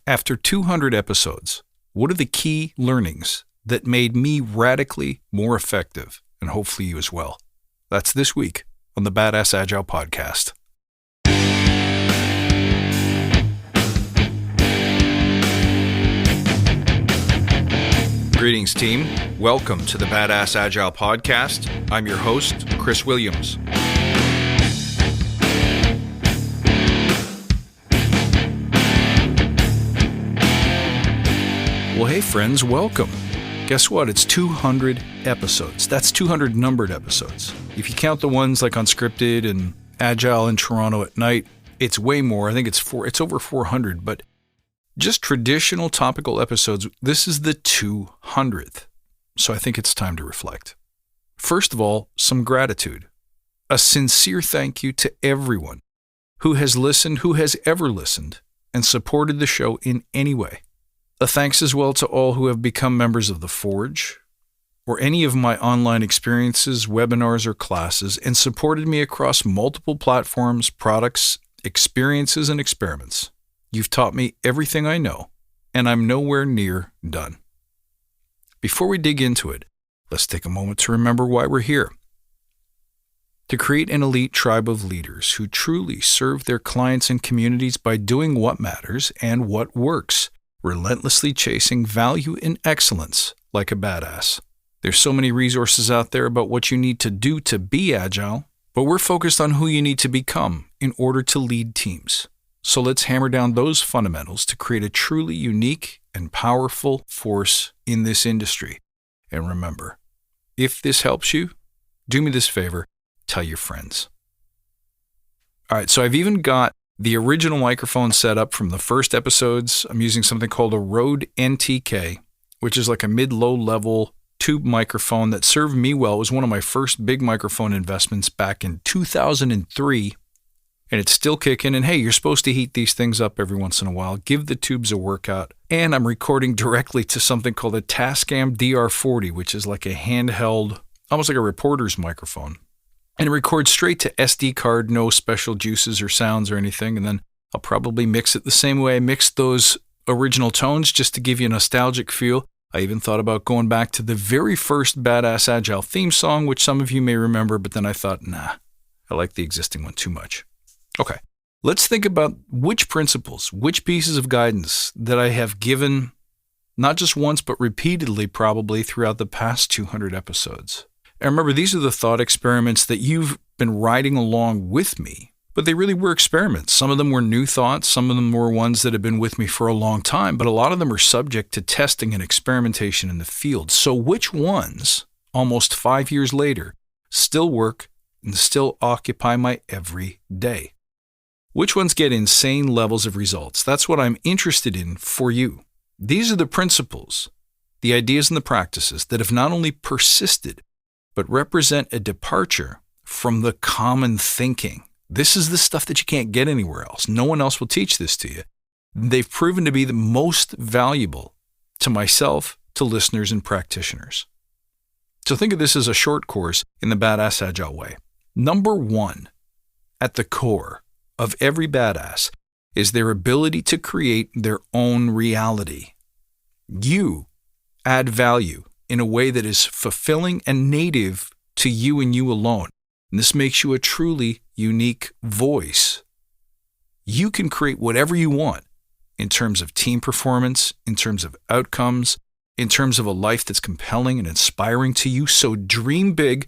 After 200 episodes, what are the key learnings that made me radically more effective, and hopefully you as well? That's this week on the Badass Agile podcast. Greetings, team. Welcome to the Badass Agile podcast. I'm your host, Chris Williams. Well, hey friends, welcome. Guess what? It's 200 episodes. That's 200 numbered episodes. If you count the ones like Unscripted and Agile in Toronto at Night, it's way more. I think it's over 400, but just traditional topical episodes, this is the 200th. So I think it's time to reflect. First of all, some gratitude. A sincere thank you to everyone who has listened, who has ever listened, and supported the show in any way. A thanks as well to all who have become members of the Forge or any of my online experiences, webinars, or classes and supported me across multiple platforms, products, experiences, and experiments. You've taught me everything I know, and I'm nowhere near done. Before we dig into it, let's take a moment to remember why we're here. To create an elite tribe of leaders who truly serve their clients and communities by doing what matters and what works, relentlessly chasing value and excellence like a badass. There's so many resources out there about what you need to do to be agile, but we're focused on who you need to become in order to lead teams. So let's hammer down those fundamentals to create a truly unique and powerful force in this industry. And remember, if this helps you, do me this favor, tell your friends. All right, so I've even got the original microphone set up from the first episodes. I'm using something called a Rode NTK, which is like a mid-low level tube microphone that served me well. It was one of my first big microphone investments back in 2003, and it's still kicking. And hey, you're supposed to heat these things up every once in a while. Give the tubes a workout. And I'm recording directly to something called a Tascam DR40, which is like a handheld, almost like a reporter's microphone. And it records straight to SD card, no special juices or sounds or anything. And then I'll probably mix it the same way I mixed those original tones just to give you a nostalgic feel. I even thought about going back to the very first Badass Agile theme song, which some of you may remember, but then I thought, nah, I like the existing one too much. Okay, let's think about which principles, which pieces of guidance that I have given, not just once, but repeatedly probably throughout the past 200 episodes. And remember, these are the thought experiments that you've been riding along with me, but they really were experiments. Some of them were new thoughts. Some of them were ones that have been with me for a long time, but a lot of them are subject to testing and experimentation in the field. So which ones, almost 5 years later, still work and still occupy my every day? Which ones get insane levels of results? That's what I'm interested in for you. These are the principles, the ideas and the practices that have not only persisted, but represent a departure from the common thinking. This is the stuff that you can't get anywhere else. No one else will teach this to you. They've proven to be the most valuable to myself, to listeners, and practitioners. So think of this as a short course in the Badass Agile way. Number one, at the core of every badass, is their ability to create their own reality. You add value in a way that is fulfilling and native to you and you alone. And this makes you a truly unique voice. You can create whatever you want in terms of team performance, in terms of outcomes, in terms of a life that's compelling and inspiring to you. So dream big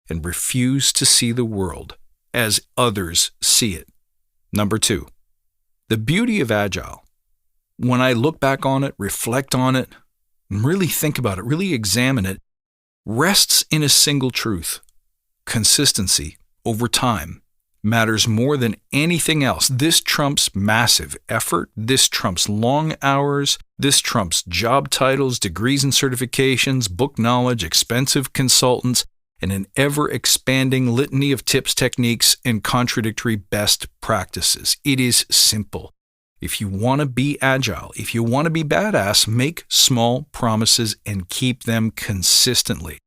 and refuse to see the world as others see it. Number two, the beauty of Agile. When I look back on it, reflect on it, and really think about it, really examine it, rests in a single truth. Consistency over time matters more than anything else. This trumps massive effort. This trumps long hours. This trumps job titles, degrees and certifications, book knowledge, expensive consultants, and an ever-expanding litany of tips, techniques, and contradictory best practices. It is simple. If you want to be agile, if you want to be badass, make small promises and keep them consistently.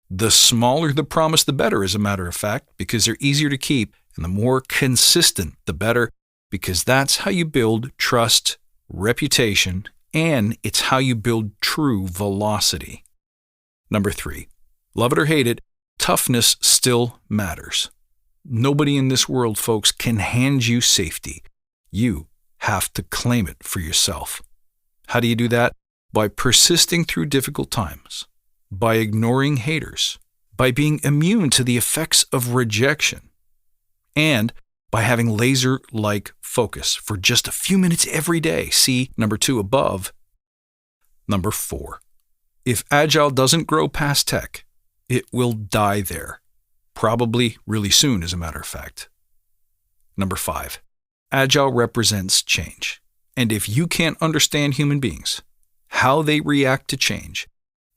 The smaller the promise, the better, as a matter of fact, because they're easier to keep, and the more consistent, the better, because that's how you build trust, reputation, and it's how you build true velocity. Number 3, love it or hate it, toughness still matters. Nobody in this world, folks, can hand you safety. You have to claim it for yourself. How do you do that? By persisting through difficult times, by ignoring haters, by being immune to the effects of rejection, and by having laser-like focus for just a few minutes every day. See number 2 above. Number 4, if Agile doesn't grow past tech, it will die there. Probably really soon, as a matter of fact. Number 5, Agile represents change. And if you can't understand human beings, how they react to change,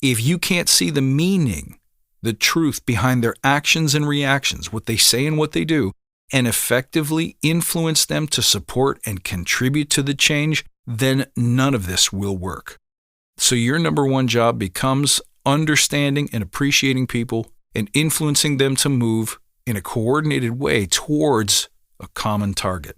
if you can't see the meaning, the truth behind their actions and reactions, what they say and what they do, and effectively influence them to support and contribute to the change, then none of this will work. So your number 1 job becomes understanding and appreciating people and influencing them to move in a coordinated way towards a common target.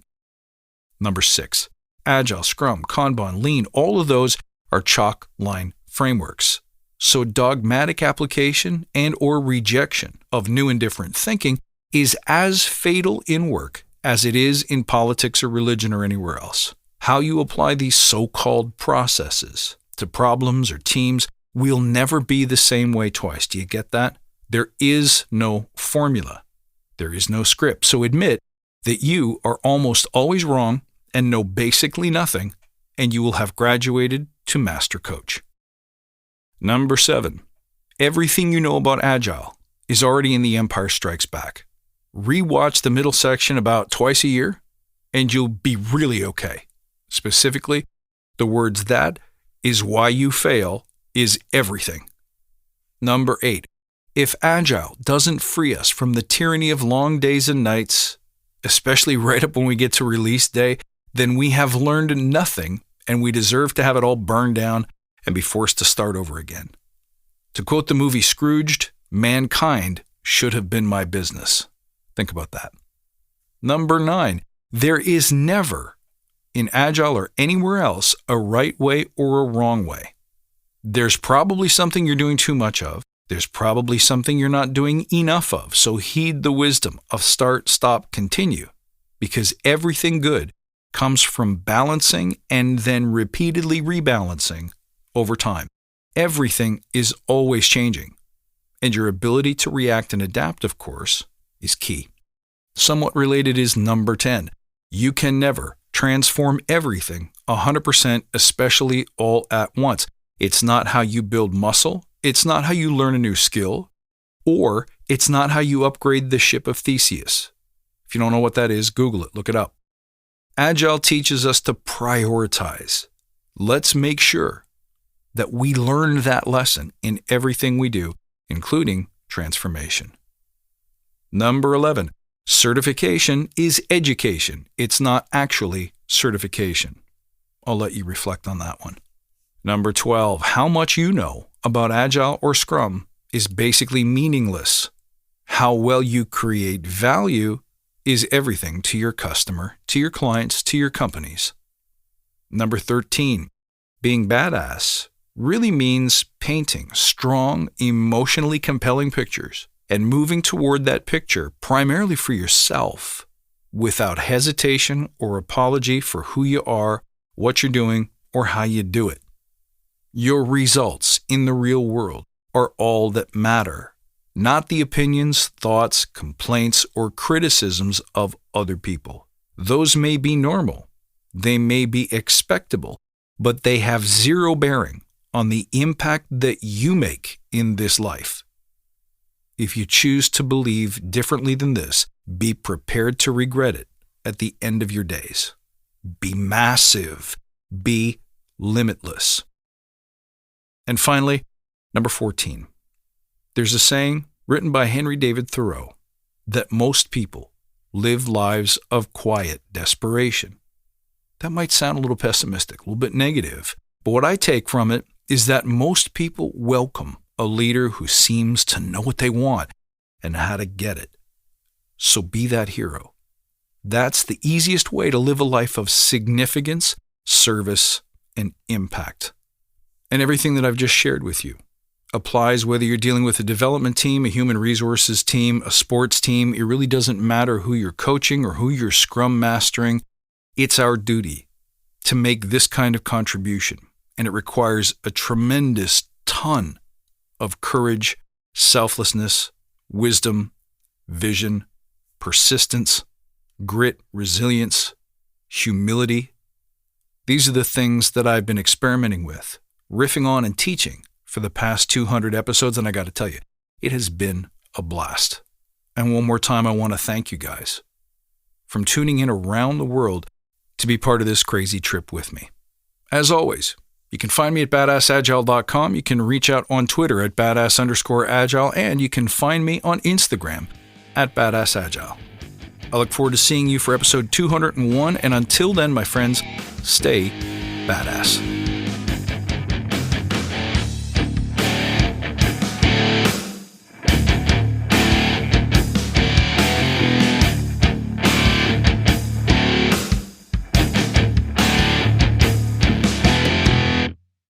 Number 6, Agile, Scrum, Kanban, Lean, all of those are chalk line frameworks. So dogmatic application and or rejection of new and different thinking is as fatal in work as it is in politics or religion or anywhere else. How you apply these so-called processes to problems or teams will never be the same way twice. Do you get that? There is no formula. There is no script. So admit that you are almost always wrong and know basically nothing, and you will have graduated to master coach. Number 7, everything you know about Agile is already in The Empire Strikes Back. Rewatch the middle section about twice a year, and you'll be really okay. Specifically, the words "that is why you fail" is everything. Number 8, if Agile doesn't free us from the tyranny of long days and nights, especially right up when we get to release day, then we have learned nothing, and we deserve to have it all burned down and be forced to start over again. To quote the movie Scrooged, mankind should have been my business. Think about that. Number 9, there is never, in Agile or anywhere else, a right way or a wrong way. There's probably something you're doing too much of. There's probably something you're not doing enough of. So heed the wisdom of start, stop, continue, because everything good comes from balancing and then repeatedly rebalancing over time. Everything is always changing, and your ability to react and adapt, of course, is key. Somewhat related is number 10. You can never transform everything 100%, especially all at once. It's not how you build muscle. It's not how you learn a new skill, or it's not how you upgrade the ship of Theseus. If you don't know what that is, Google it, look it up. Agile teaches us to prioritize. Let's make sure that we learn that lesson in everything we do, including transformation. Number 11, certification is education. It's not actually certification. I'll let you reflect on that one. Number 12, how much you know about Agile or Scrum is basically meaningless. How well you create value is everything to your customer, to your clients, to your companies. Number 13, being badass really means painting strong, emotionally compelling pictures and moving toward that picture primarily for yourself without hesitation or apology for who you are, what you're doing, or how you do it. Your results in the real world are all that matter, not the opinions, thoughts, complaints, or criticisms of other people. Those may be normal, they may be expectable, but they have zero bearing on the impact that you make in this life. If you choose to believe differently than this, be prepared to regret it at the end of your days. Be massive. Be limitless. And finally, number 14. There's a saying written by Henry David Thoreau that most people live lives of quiet desperation. That might sound a little pessimistic, a little bit negative, but what I take from it is that most people welcome a leader who seems to know what they want and how to get it. So be that hero. That's the easiest way to live a life of significance, service, and impact. And everything that I've just shared with you applies whether you're dealing with a development team, a human resources team, a sports team. It really doesn't matter who you're coaching or who you're scrum mastering. It's our duty to make this kind of contribution. And it requires a tremendous ton of courage, selflessness, wisdom, vision, persistence, grit, resilience, humility. These are the things that I've been experimenting with, riffing on and teaching for the past 200 episodes, and I got to tell you, it has been a blast. And one more time, I want to thank you guys from tuning in around the world to be part of this crazy trip with me. As always, you can find me at badassagile.com. You can reach out on Twitter at badass_agile, and you can find me on Instagram at badassagile. I look forward to seeing you for episode 201, and until then, my friends, stay badass.